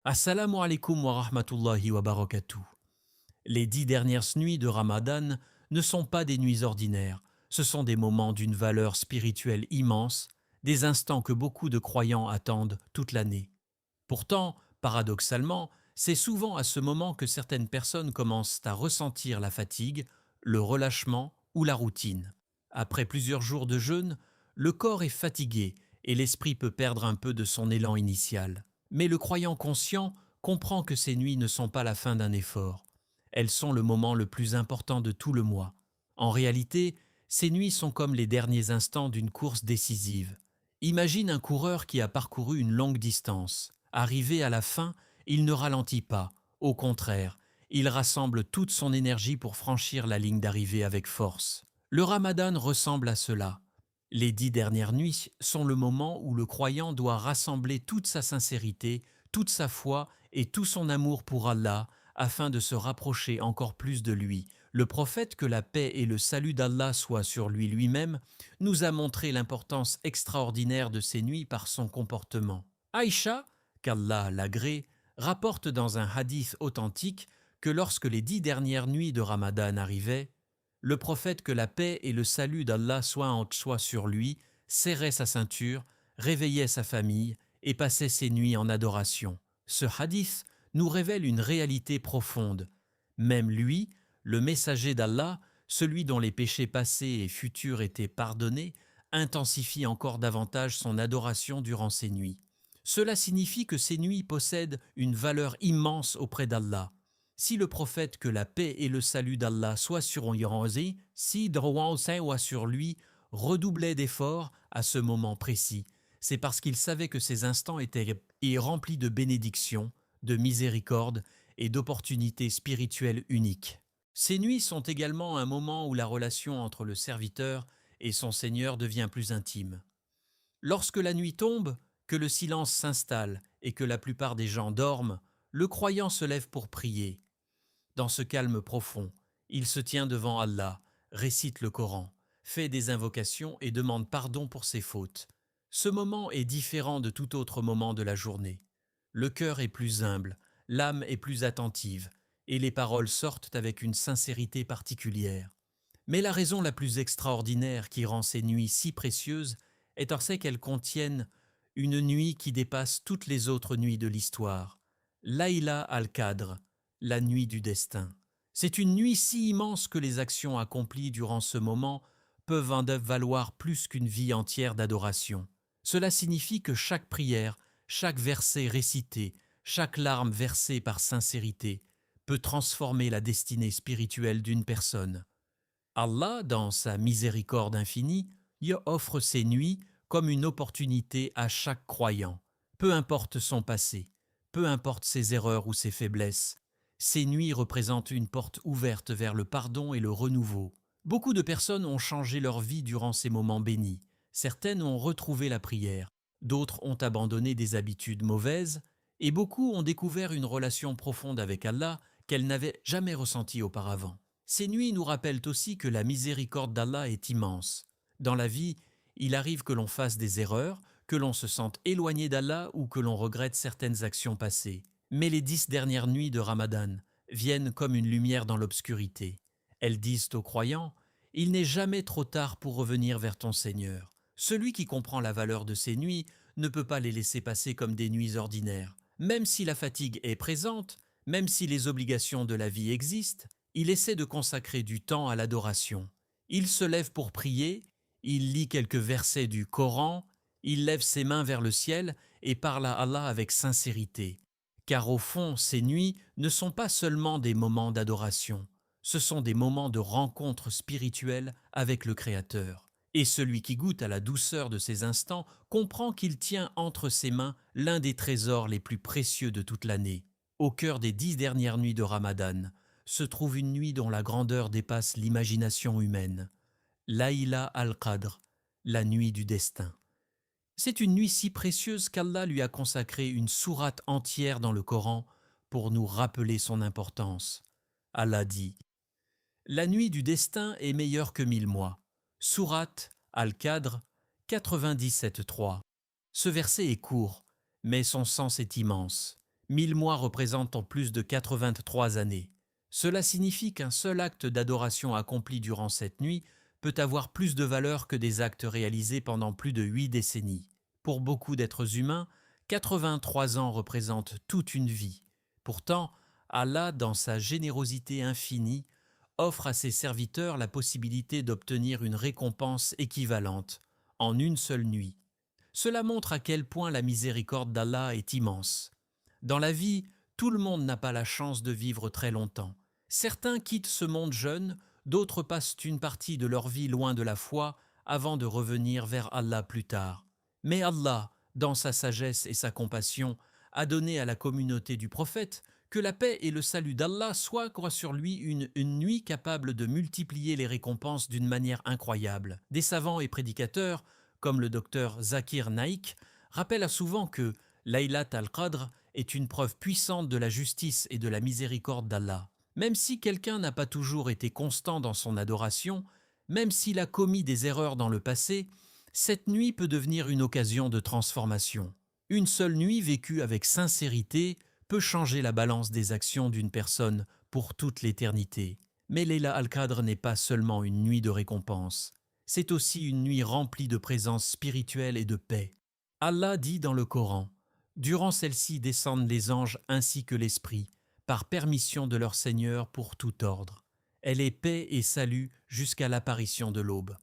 Assalamu alaikum wa rahmatullahi wa barakatuh. Les 10 dernières nuits de Ramadan ne sont pas des nuits ordinaires, ce sont des moments d'une valeur spirituelle immense, des instants que beaucoup de croyants attendent toute l'année. Pourtant, paradoxalement, c'est souvent à ce moment que certaines personnes commencent à ressentir la fatigue, le relâchement ou la routine. Après plusieurs jours de jeûne, le corps est fatigué et l'esprit peut perdre un peu de son élan initial. Mais le croyant conscient comprend que ces nuits ne sont pas la fin d'un effort. Elles sont le moment le plus important de tout le mois. En réalité, ces nuits sont comme les derniers instants d'une course décisive. Imagine un coureur qui a parcouru une longue distance. Arrivé à la fin, il ne ralentit pas. Au contraire, il rassemble toute son énergie pour franchir la ligne d'arrivée avec force. Le Ramadan ressemble à cela. Les 10 dernières nuits sont le moment où le croyant doit rassembler toute sa sincérité, toute sa foi et tout son amour pour Allah afin de se rapprocher encore plus de lui. Le prophète, que la paix et le salut d'Allah soient sur lui lui-même, nous a montré l'importance extraordinaire de ces nuits par son comportement. Aïcha, qu'Allah l'agrée, rapporte dans un hadith authentique que lorsque les 10 dernières nuits de Ramadan arrivaient, le prophète, que la paix et le salut d'Allah soient sur lui, serrait sa ceinture, réveillait sa famille et passait ses nuits en adoration. Ce hadith nous révèle une réalité profonde. Même lui, le messager d'Allah, celui dont les péchés passés et futurs étaient pardonnés, intensifie encore davantage son adoration durant ces nuits. Cela signifie que ces nuits possèdent une valeur immense auprès d'Allah. Si le prophète, que la paix et le salut d'Allah soient sur lui, sur lui, redoublait d'efforts à ce moment précis, c'est parce qu'il savait que ces instants étaient remplis de bénédictions, de miséricorde et d'opportunités spirituelles uniques. Ces nuits sont également un moment où la relation entre le serviteur et son Seigneur devient plus intime. Lorsque la nuit tombe, que le silence s'installe et que la plupart des gens dorment, le croyant se lève pour prier. Dans ce calme profond, il se tient devant Allah, récite le Coran, fait des invocations et demande pardon pour ses fautes. Ce moment est différent de tout autre moment de la journée. Le cœur est plus humble, l'âme est plus attentive, et les paroles sortent avec une sincérité particulière. Mais la raison la plus extraordinaire qui rend ces nuits si précieuses est en ce qu'elles contiennent une nuit qui dépasse toutes les autres nuits de l'histoire. Layla al-Qadr, la nuit du destin. C'est une nuit si immense que les actions accomplies durant ce moment peuvent en valoir plus qu'une vie entière d'adoration. Cela signifie que chaque prière, chaque verset récité, chaque larme versée par sincérité peut transformer la destinée spirituelle d'une personne. Allah, dans sa miséricorde infinie, y offre ces nuits comme une opportunité à chaque croyant. Peu importe son passé, peu importe ses erreurs ou ses faiblesses, ces nuits représentent une porte ouverte vers le pardon et le renouveau. Beaucoup de personnes ont changé leur vie durant ces moments bénis. Certaines ont retrouvé la prière, d'autres ont abandonné des habitudes mauvaises, et beaucoup ont découvert une relation profonde avec Allah qu'elles n'avaient jamais ressentie auparavant. Ces nuits nous rappellent aussi que la miséricorde d'Allah est immense. Dans la vie, il arrive que l'on fasse des erreurs, que l'on se sente éloigné d'Allah ou que l'on regrette certaines actions passées. Mais les 10 dernières nuits de Ramadan viennent comme une lumière dans l'obscurité. Elles disent aux croyants: « Il n'est jamais trop tard pour revenir vers ton Seigneur. » Celui qui comprend la valeur de ces nuits ne peut pas les laisser passer comme des nuits ordinaires. Même si la fatigue est présente, même si les obligations de la vie existent, il essaie de consacrer du temps à l'adoration. Il se lève pour prier, il lit quelques versets du Coran, il lève ses mains vers le ciel et parle à Allah avec sincérité. Car au fond, ces nuits ne sont pas seulement des moments d'adoration, ce sont des moments de rencontre spirituelle avec le Créateur. Et celui qui goûte à la douceur de ces instants comprend qu'il tient entre ses mains l'un des trésors les plus précieux de toute l'année. Au cœur des 10 dernières nuits de Ramadan se trouve une nuit dont la grandeur dépasse l'imagination humaine. Layla al-Qadr, la nuit du destin. C'est une nuit si précieuse qu'Allah lui a consacré une sourate entière dans le Coran pour nous rappeler son importance. Allah dit: « La nuit du destin est meilleure que 1000 mois. » Sourate Al-Qadr 97.3. Ce verset est court, mais son sens est immense. 1000 mois représentent en plus de 83 années. Cela signifie qu'un seul acte d'adoration accompli durant cette nuit peut avoir plus de valeur que des actes réalisés pendant plus de 8 décennies. Pour beaucoup d'êtres humains, 83 ans représentent toute une vie. Pourtant, Allah, dans sa générosité infinie, offre à ses serviteurs la possibilité d'obtenir une récompense équivalente en une seule nuit. Cela montre à quel point la miséricorde d'Allah est immense. Dans la vie, tout le monde n'a pas la chance de vivre très longtemps. Certains quittent ce monde jeunes, d'autres passent une partie de leur vie loin de la foi avant de revenir vers Allah plus tard. Mais Allah, dans sa sagesse et sa compassion, a donné à la communauté du prophète que la paix et le salut d'Allah soient sur lui une nuit capable de multiplier les récompenses d'une manière incroyable. Des savants et prédicateurs, comme le docteur Zakir Naik, rappellent souvent que Laylat al-Qadr est une preuve puissante de la justice et de la miséricorde d'Allah. Même si quelqu'un n'a pas toujours été constant dans son adoration, même s'il a commis des erreurs dans le passé, cette nuit peut devenir une occasion de transformation. Une seule nuit vécue avec sincérité peut changer la balance des actions d'une personne pour toute l'éternité. Mais Laylat al-Qadr n'est pas seulement une nuit de récompense, c'est aussi une nuit remplie de présence spirituelle et de paix. Allah dit dans le Coran: « Durant celle-ci descendent les anges ainsi que l'Esprit, par permission de leur Seigneur pour tout ordre. Elle est paix et salut jusqu'à l'apparition de l'aube. »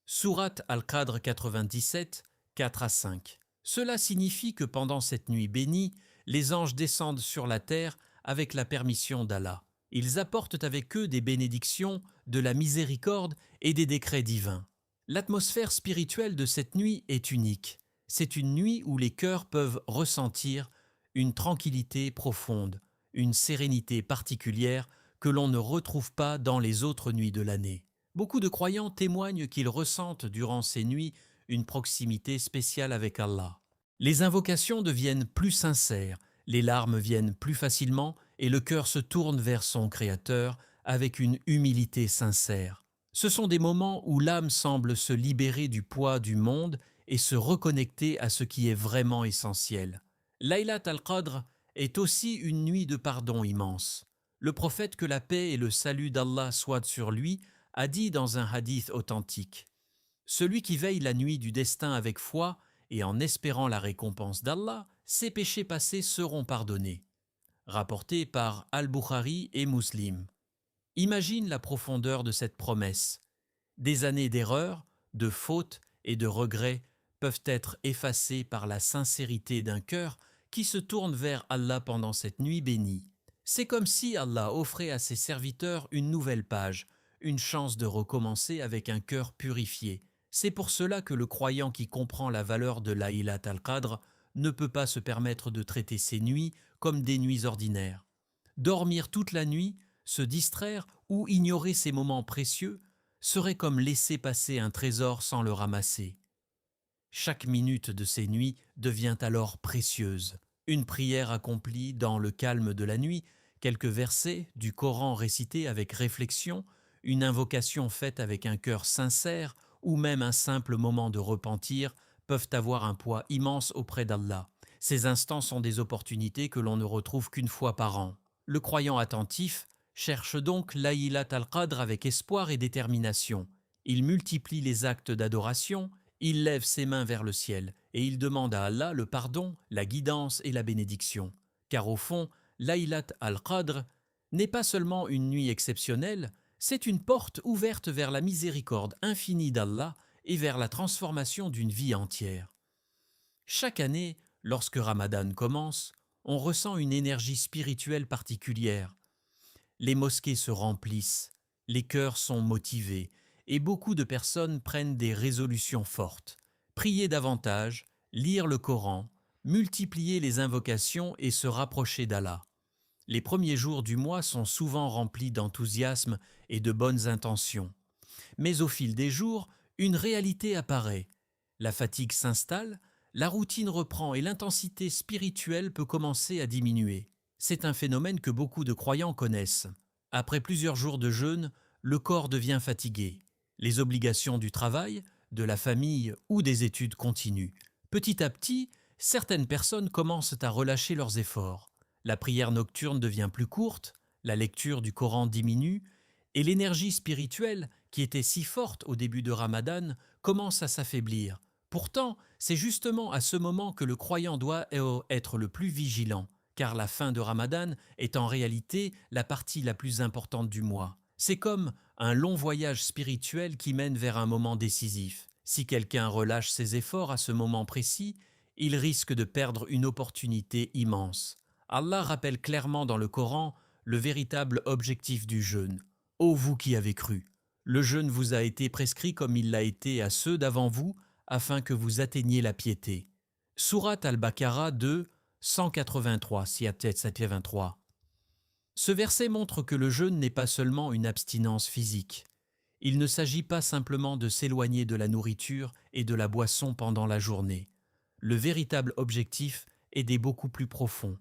Sourate Al-Qadr 97, 4 à 5. Cela signifie que pendant cette nuit bénie, les anges descendent sur la terre avec la permission d'Allah. Ils apportent avec eux des bénédictions, de la miséricorde et des décrets divins. L'atmosphère spirituelle de cette nuit est unique. C'est une nuit où les cœurs peuvent ressentir une tranquillité profonde, une sérénité particulière que l'on ne retrouve pas dans les autres nuits de l'année. Beaucoup de croyants témoignent qu'ils ressentent durant ces nuits une proximité spéciale avec Allah. Les invocations deviennent plus sincères, les larmes viennent plus facilement et le cœur se tourne vers son Créateur avec une humilité sincère. Ce sont des moments où l'âme semble se libérer du poids du monde et se reconnecter à ce qui est vraiment essentiel. Laylat al-Qadr est aussi une nuit de pardon immense. Le prophète, que la paix et le salut d'Allah soient sur lui, a dit dans un hadith authentique: « Celui qui veille la nuit du destin avec foi et en espérant la récompense d'Allah, ses péchés passés seront pardonnés. » Rapporté par Al-Bukhari et Muslim. Imagine la profondeur de cette promesse. Des années d'erreurs, de fautes et de regrets peuvent être effacées par la sincérité d'un cœur qui se tourne vers Allah pendant cette nuit bénie. C'est comme si Allah offrait à ses serviteurs une nouvelle page, une chance de recommencer avec un cœur purifié. C'est pour cela que le croyant qui comprend la valeur de Laylat al-Qadr ne peut pas se permettre de traiter ces nuits comme des nuits ordinaires. Dormir toute la nuit, se distraire ou ignorer ces moments précieux serait comme laisser passer un trésor sans le ramasser. Chaque minute de ces nuits devient alors précieuse. Une prière accomplie dans le calme de la nuit, quelques versets du Coran récités avec réflexion, une invocation faite avec un cœur sincère ou même un simple moment de repentir peuvent avoir un poids immense auprès d'Allah. Ces instants sont des opportunités que l'on ne retrouve qu'une fois par an. Le croyant attentif cherche donc Laylat al-Qadr avec espoir et détermination. Il multiplie les actes d'adoration, il lève ses mains vers le ciel et il demande à Allah le pardon, la guidance et la bénédiction. Car au fond, Laylat al-Qadr n'est pas seulement une nuit exceptionnelle, c'est une porte ouverte vers la miséricorde infinie d'Allah et vers la transformation d'une vie entière. Chaque année, lorsque Ramadan commence, on ressent une énergie spirituelle particulière. Les mosquées se remplissent, les cœurs sont motivés et beaucoup de personnes prennent des résolutions fortes. Prier davantage, lire le Coran, multiplier les invocations et se rapprocher d'Allah. Les premiers jours du mois sont souvent remplis d'enthousiasme et de bonnes intentions. Mais au fil des jours, une réalité apparaît. La fatigue s'installe, la routine reprend et l'intensité spirituelle peut commencer à diminuer. C'est un phénomène que beaucoup de croyants connaissent. Après plusieurs jours de jeûne, le corps devient fatigué. Les obligations du travail, de la famille ou des études continuent. Petit à petit, Certaines personnes commencent à relâcher leurs efforts. La prière nocturne devient plus courte, la lecture du Coran diminue, et l'énergie spirituelle, qui était si forte au début de Ramadan, commence à s'affaiblir. Pourtant, c'est justement à ce moment que le croyant doit être le plus vigilant, car la fin de Ramadan est en réalité la partie la plus importante du mois. C'est comme un long voyage spirituel qui mène vers un moment décisif. Si quelqu'un relâche ses efforts à ce moment précis, il risque de perdre une opportunité immense. Allah rappelle clairement dans le Coran le véritable objectif du jeûne. Ô vous qui avez cru, le jeûne vous a été prescrit comme il l'a été à ceux d'avant vous, afin que vous atteigniez la piété. Sourate al-Baqarah 2, 183, Siatet 723. Ce verset montre que le jeûne n'est pas seulement une abstinence physique. Il ne s'agit pas simplement de s'éloigner de la nourriture et de la boisson pendant la journée. Le véritable objectif est des beaucoup plus profonds.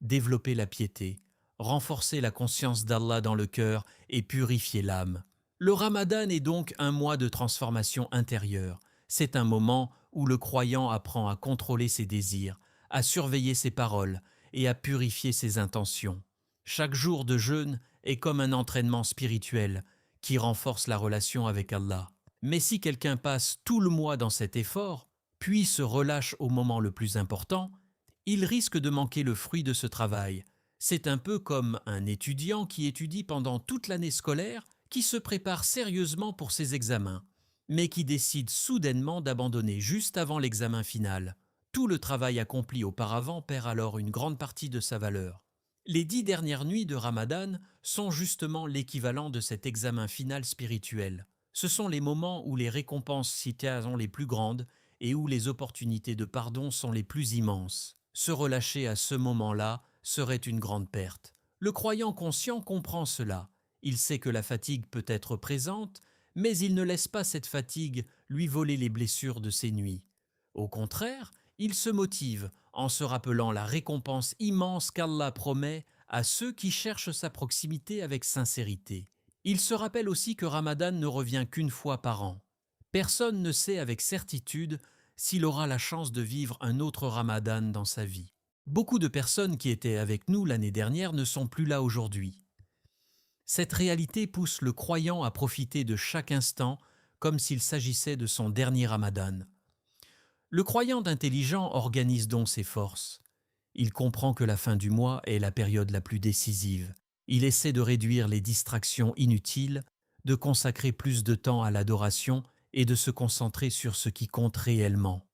Développer la piété, renforcer la conscience d'Allah dans le cœur et purifier l'âme. Le Ramadan est donc un mois de transformation intérieure. C'est un moment où le croyant apprend à contrôler ses désirs, à surveiller ses paroles et à purifier ses intentions. Chaque jour de jeûne est comme un entraînement spirituel qui renforce la relation avec Allah. Mais si quelqu'un passe tout le mois dans cet effort, puis se relâche au moment le plus important, il risque de manquer le fruit de ce travail. C'est un peu comme un étudiant qui étudie pendant toute l'année scolaire, qui se prépare sérieusement pour ses examens, mais qui décide soudainement d'abandonner juste avant l'examen final. Tout le travail accompli auparavant perd alors une grande partie de sa valeur. Les 10 dernières nuits de Ramadan sont justement l'équivalent de cet examen final spirituel. Ce sont les moments où les récompenses sont les plus grandes et où les opportunités de pardon sont les plus immenses. Se relâcher à ce moment-là serait une grande perte. Le croyant conscient comprend cela. Il sait que la fatigue peut être présente, mais il ne laisse pas cette fatigue lui voler les blessures de ses nuits. Au contraire, il se motive en se rappelant la récompense immense qu'Allah promet à ceux qui cherchent sa proximité avec sincérité. Il se rappelle aussi que Ramadan ne revient qu'une fois par an. Personne ne sait avec certitude s'il aura la chance de vivre un autre Ramadan dans sa vie. Beaucoup de personnes qui étaient avec nous l'année dernière ne sont plus là aujourd'hui. Cette réalité pousse le croyant à profiter de chaque instant comme s'il s'agissait de son dernier Ramadan. Le croyant intelligent organise donc ses forces. Il comprend que la fin du mois est la période la plus décisive. Il essaie de réduire les distractions inutiles, de consacrer plus de temps à l'adoration et de se concentrer sur ce qui compte réellement.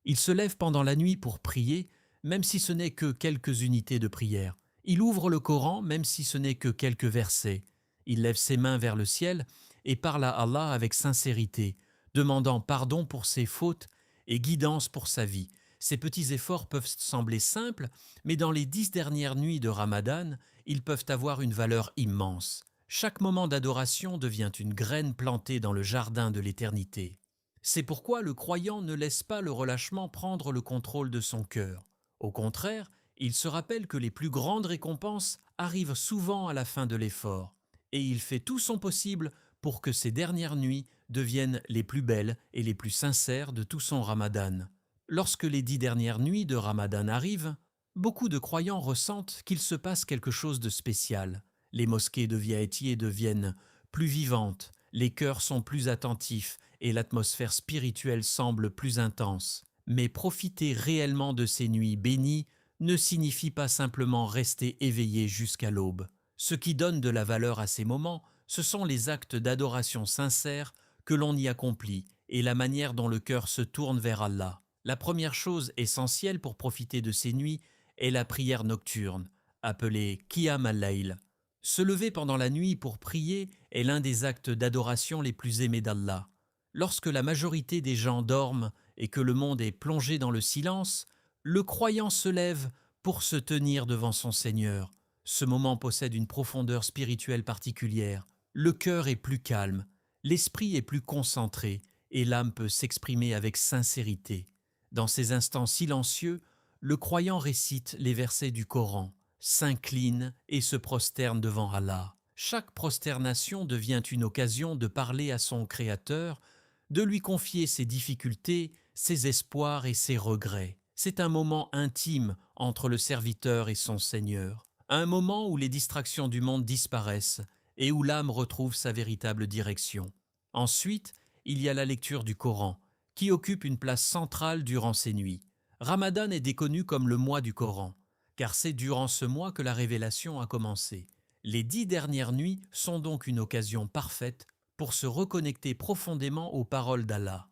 Il se lève pendant la nuit pour prier, même si ce n'est que quelques unités de prière. Il ouvre le Coran, même si ce n'est que quelques versets. Il lève ses mains vers le ciel et parle à Allah avec sincérité, demandant pardon pour ses fautes et guidance pour sa vie. Ces petits efforts peuvent sembler simples, mais dans les 10 dernières nuits de Ramadan, ils peuvent avoir une valeur immense. Chaque moment d'adoration devient une graine plantée dans le jardin de l'éternité. C'est pourquoi le croyant ne laisse pas le relâchement prendre le contrôle de son cœur. Au contraire, il se rappelle que les plus grandes récompenses arrivent souvent à la fin de l'effort, et il fait tout son possible pour que ces dernières nuits deviennent les plus belles et les plus sincères de tout son Ramadan. Lorsque les 10 dernières nuits de Ramadan arrivent, beaucoup de croyants ressentent qu'il se passe quelque chose de spécial. Les mosquées de Viaétier deviennent plus vivantes, les cœurs sont plus attentifs et l'atmosphère spirituelle semble plus intense. Mais profiter réellement de ces nuits bénies ne signifie pas simplement rester éveillé jusqu'à l'aube. Ce qui donne de la valeur à ces moments, ce sont les actes d'adoration sincères que l'on y accomplit et la manière dont le cœur se tourne vers Allah. La première chose essentielle pour profiter de ces nuits est la prière nocturne, appelée Qiyam al-Layl. Se lever pendant la nuit pour prier est l'un des actes d'adoration les plus aimés d'Allah. Lorsque la majorité des gens dorment et que le monde est plongé dans le silence, le croyant se lève pour se tenir devant son Seigneur. Ce moment possède une profondeur spirituelle particulière. Le cœur est plus calme, l'esprit est plus concentré et l'âme peut s'exprimer avec sincérité. Dans ces instants silencieux, le croyant récite les versets du Coran, s'incline et se prosterne devant Allah. Chaque prosternation devient une occasion de parler à son Créateur, de lui confier ses difficultés, ses espoirs et ses regrets. C'est un moment intime entre le serviteur et son Seigneur, un moment où les distractions du monde disparaissent et où l'âme retrouve sa véritable direction. Ensuite, il y a la lecture du Coran, qui occupe une place centrale durant ces nuits. Ramadan est déconnu comme le mois du Coran, car c'est durant ce mois que la révélation a commencé. Les 10 dernières nuits sont donc une occasion parfaite pour se reconnecter profondément aux paroles d'Allah.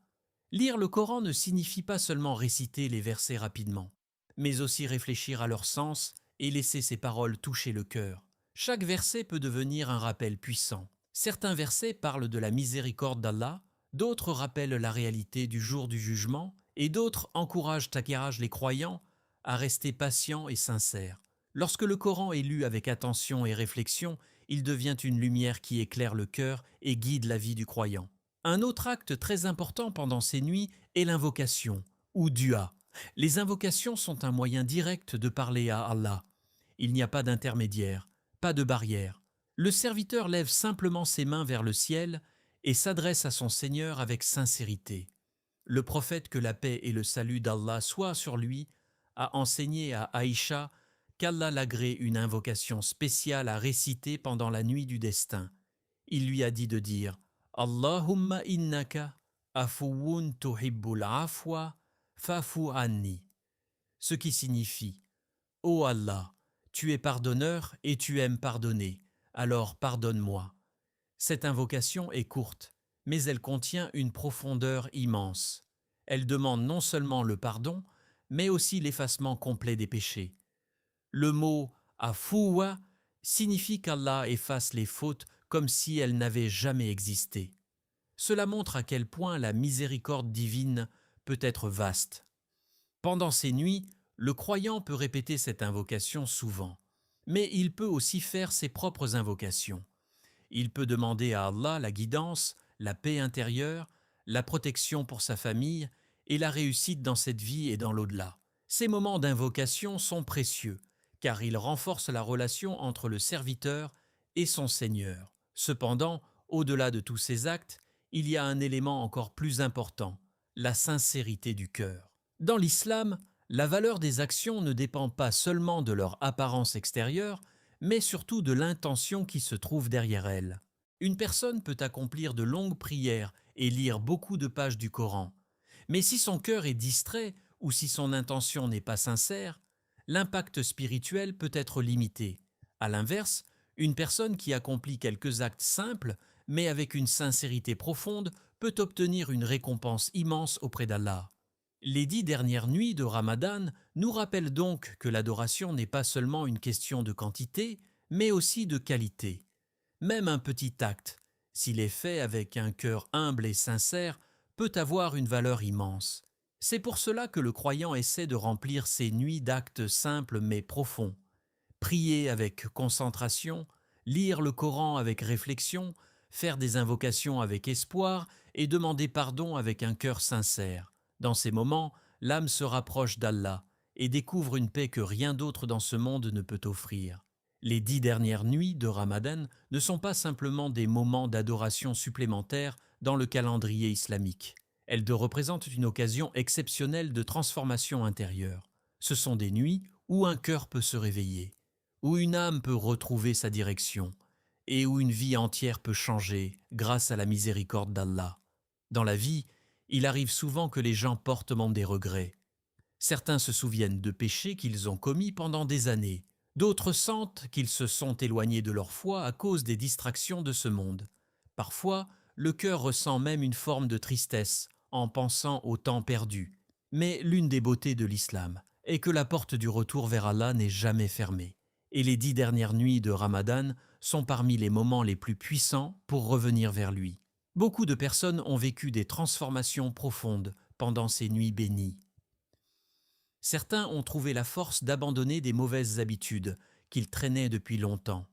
Lire le Coran ne signifie pas seulement réciter les versets rapidement, mais aussi réfléchir à leur sens et laisser ces paroles toucher le cœur. Chaque verset peut devenir un rappel puissant. Certains versets parlent de la miséricorde d'Allah, d'autres rappellent la réalité du jour du jugement, et d'autres encouragent les croyants à rester patients et sincères. Lorsque le Coran est lu avec attention et réflexion, il devient une lumière qui éclaire le cœur et guide la vie du croyant. Un autre acte très important pendant ces nuits est l'invocation, ou dua. Les invocations sont un moyen direct de parler à Allah. Il n'y a pas d'intermédiaire, pas de barrière. Le serviteur lève simplement ses mains vers le ciel et s'adresse à son Seigneur avec sincérité. Le prophète, que la paix et le salut d'Allah soient sur lui, a enseigné à Aïcha qu'Allah l'agrée une invocation spéciale à réciter pendant la nuit du destin. Il lui a dit de dire « Allahumma innaka afuwun tuhibbul afwa fa'fu anni » ce qui signifie « Ô Allah, tu es pardonneur et tu aimes pardonner, alors pardonne-moi ». Cette invocation est courte, mais elle contient une profondeur immense. Elle demande non seulement le pardon, mais aussi l'effacement complet des péchés. Le mot « afouwa » signifie qu'Allah efface les fautes comme si elles n'avaient jamais existé. Cela montre à quel point la miséricorde divine peut être vaste. Pendant ces nuits, le croyant peut répéter cette invocation souvent, mais il peut aussi faire ses propres invocations. Il peut demander à Allah la guidance, la paix intérieure, la protection pour sa famille et la réussite dans cette vie et dans l'au-delà. Ces moments d'invocation sont précieux, car ils renforcent la relation entre le serviteur et son Seigneur. Cependant, au-delà de tous ces actes, il y a un élément encore plus important, la sincérité du cœur. Dans l'islam, la valeur des actions ne dépend pas seulement de leur apparence extérieure, mais surtout de l'intention qui se trouve derrière elles. Une personne peut accomplir de longues prières et lire beaucoup de pages du Coran, mais si son cœur est distrait ou si son intention n'est pas sincère, l'impact spirituel peut être limité. À l'inverse, une personne qui accomplit quelques actes simples, mais avec une sincérité profonde, peut obtenir une récompense immense auprès d'Allah. Les 10 dernières nuits de Ramadan nous rappellent donc que l'adoration n'est pas seulement une question de quantité, mais aussi de qualité. Même un petit acte, s'il est fait avec un cœur humble et sincère, peut avoir une valeur immense. C'est pour cela que le croyant essaie de remplir ses nuits d'actes simples mais profonds. Prier avec concentration, lire le Coran avec réflexion, faire des invocations avec espoir et demander pardon avec un cœur sincère. Dans ces moments, l'âme se rapproche d'Allah et découvre une paix que rien d'autre dans ce monde ne peut offrir. Les 10 dernières nuits de Ramadan ne sont pas simplement des moments d'adoration supplémentaires dans le calendrier islamique. Elles représentent une occasion exceptionnelle de transformation intérieure. Ce sont des nuits où un cœur peut se réveiller, où une âme peut retrouver sa direction et où une vie entière peut changer grâce à la miséricorde d'Allah. Dans la vie, il arrive souvent que les gens portent même des regrets. Certains se souviennent de péchés qu'ils ont commis pendant des années. D'autres sentent qu'ils se sont éloignés de leur foi à cause des distractions de ce monde. Parfois, le cœur ressent même une forme de tristesse en pensant au temps perdu. Mais l'une des beautés de l'islam est que la porte du retour vers Allah n'est jamais fermée. Et les 10 dernières nuits de Ramadan sont parmi les moments les plus puissants pour revenir vers lui. Beaucoup de personnes ont vécu des transformations profondes pendant ces nuits bénies. Certains ont trouvé la force d'abandonner des mauvaises habitudes qu'ils traînaient depuis longtemps.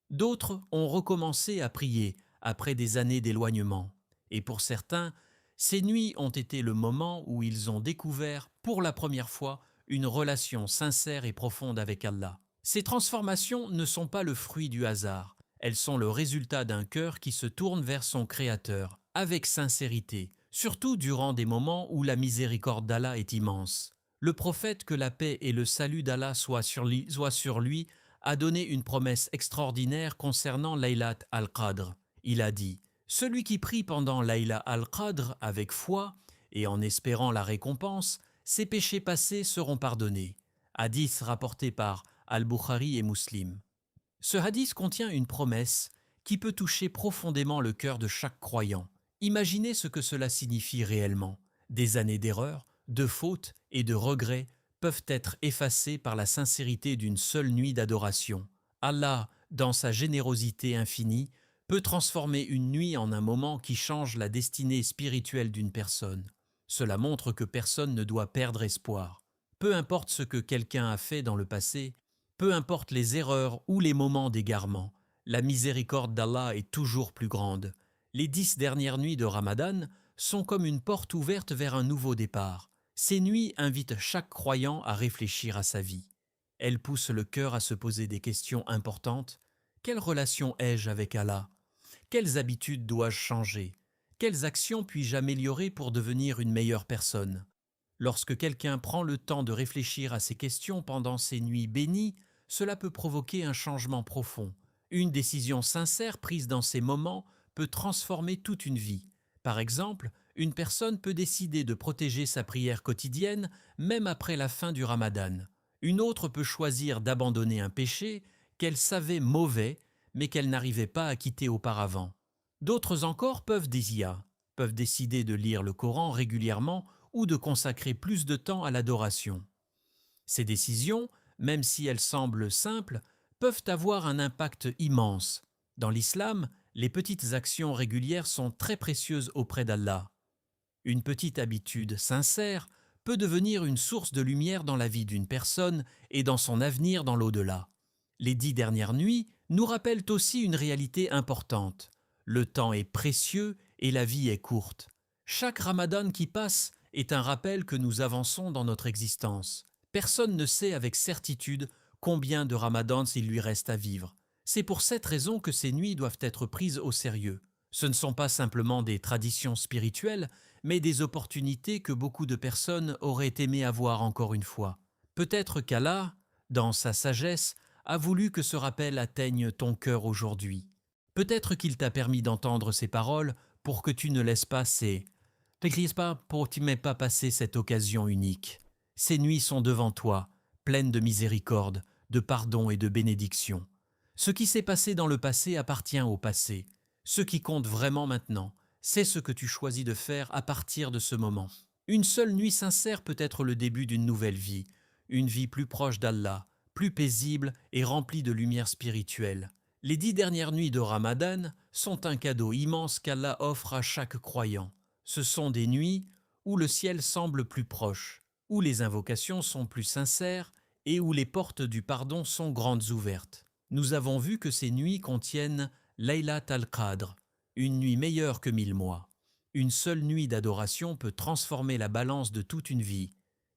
D'autres ont recommencé à prier après des années d'éloignement. Et pour certains, ces nuits ont été le moment où ils ont découvert pour la première fois une relation sincère et profonde avec Allah. Ces transformations ne sont pas le fruit du hasard. Elles sont le résultat d'un cœur qui se tourne vers son Créateur, avec sincérité, surtout durant des moments où la miséricorde d'Allah est immense. Le prophète, que la paix et le salut d'Allah soient sur lui, a donné une promesse extraordinaire concernant Laylat al-Qadr. Il a dit « Celui qui prie pendant Layla al-Qadr avec foi et en espérant la récompense, ses péchés passés seront pardonnés. » Hadith rapporté par Al-Bukhari et Muslim. Ce hadith contient une promesse qui peut toucher profondément le cœur de chaque croyant. Imaginez ce que cela signifie réellement. Des années d'erreurs, de fautes et de regrets peuvent être effacées par la sincérité d'une seule nuit d'adoration. Allah, dans sa générosité infinie, peut transformer une nuit en un moment qui change la destinée spirituelle d'une personne. Cela montre que personne ne doit perdre espoir. Peu importe ce que quelqu'un a fait dans le passé, peu importe les erreurs ou les moments d'égarement, la miséricorde d'Allah est toujours plus grande. Les 10 dernières nuits de Ramadan sont comme une porte ouverte vers un nouveau départ. Ces nuits invitent chaque croyant à réfléchir à sa vie. Elles poussent le cœur à se poser des questions importantes. Quelle relation ai-je avec Allah? Quelles habitudes dois-je changer? Quelles actions puis-je améliorer pour devenir une meilleure personne? Lorsque quelqu'un prend le temps de réfléchir à ces questions pendant ces nuits bénies, cela peut provoquer un changement profond. Une décision sincère prise dans ces moments peut transformer toute une vie. Par exemple, une personne peut décider de protéger sa prière quotidienne même après la fin du Ramadan. Une autre peut choisir d'abandonner un péché qu'elle savait mauvais mais qu'elle n'arrivait pas à quitter auparavant. D'autres encore peuvent décider de lire le Coran régulièrement ou de consacrer plus de temps à l'adoration. Ces décisions, même si elles semblent simples, peuvent avoir un impact immense. Dans l'islam, les petites actions régulières sont très précieuses auprès d'Allah. Une petite habitude sincère peut devenir une source de lumière dans la vie d'une personne et dans son avenir dans l'au-delà. Les 10 dernières nuits nous rappellent aussi une réalité importante. Le temps est précieux et la vie est courte. Chaque Ramadan qui passe est un rappel que nous avançons dans notre existence. Personne ne sait avec certitude combien de Ramadans il lui reste à vivre. C'est pour cette raison que ces nuits doivent être prises au sérieux. Ce ne sont pas simplement des traditions spirituelles, mais des opportunités que beaucoup de personnes auraient aimé avoir encore une fois. Peut-être qu'Allah, dans sa sagesse, a voulu que ce rappel atteigne ton cœur aujourd'hui. Peut-être qu'il t'a permis d'entendre ces paroles pour que tu ne laisses pas passer cette occasion unique. Ces nuits sont devant toi, pleines de miséricorde, de pardon et de bénédiction. Ce qui s'est passé dans le passé appartient au passé. Ce qui compte vraiment maintenant, c'est ce que tu choisis de faire à partir de ce moment. Une seule nuit sincère peut être le début d'une nouvelle vie, une vie plus proche d'Allah, plus paisible et remplie de lumière spirituelle. Les 10 dernières nuits de Ramadan sont un cadeau immense qu'Allah offre à chaque croyant. Ce sont des nuits où le ciel semble plus proche, où les invocations sont plus sincères et où les portes du pardon sont grandes ouvertes. Nous avons vu que ces nuits contiennent Laylat al-Qadr, une nuit meilleure que 1000 mois. Une seule nuit d'adoration peut transformer la balance de toute une vie.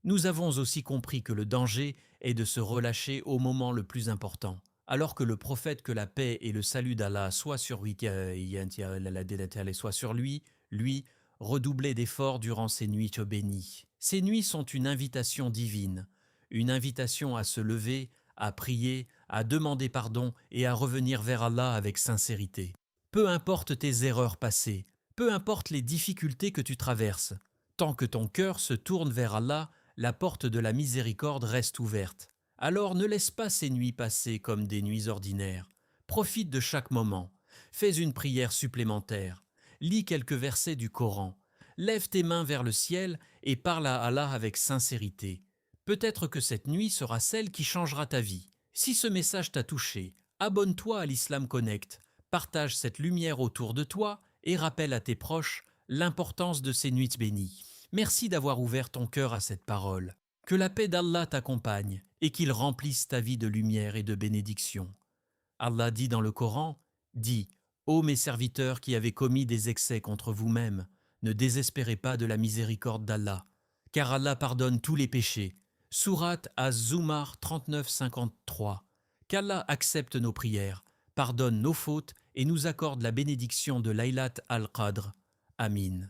Nous avons aussi compris que le danger est de se relâcher au moment le plus important. Alors que le prophète, que la paix et le salut d'Allah soient sur lui, lui redoublait d'efforts durant ces nuits bénies. Ces nuits sont une invitation divine, une invitation à se lever, à prier, à demander pardon et à revenir vers Allah avec sincérité. Peu importe tes erreurs passées, peu importe les difficultés que tu traverses, tant que ton cœur se tourne vers Allah, la porte de la miséricorde reste ouverte. Alors ne laisse pas ces nuits passer comme des nuits ordinaires. Profite de chaque moment. Fais une prière supplémentaire. Lis quelques versets du Coran. Lève tes mains vers le ciel et parle à Allah avec sincérité. Peut-être que cette nuit sera celle qui changera ta vie. Si ce message t'a touché, abonne-toi à l'Islam Connect, partage cette lumière autour de toi et rappelle à tes proches l'importance de ces nuits bénies. Merci d'avoir ouvert ton cœur à cette parole. Que la paix d'Allah t'accompagne et qu'il remplisse ta vie de lumière et de bénédiction. Allah dit dans le Coran, dis, ô mes serviteurs qui avez commis des excès contre vous-mêmes, ne désespérez pas de la miséricorde d'Allah, car Allah pardonne tous les péchés. Sourate Az-Zumar 39-53. Qu'Allah accepte nos prières, pardonne nos fautes et nous accorde la bénédiction de Laylat al-Qadr. Amin.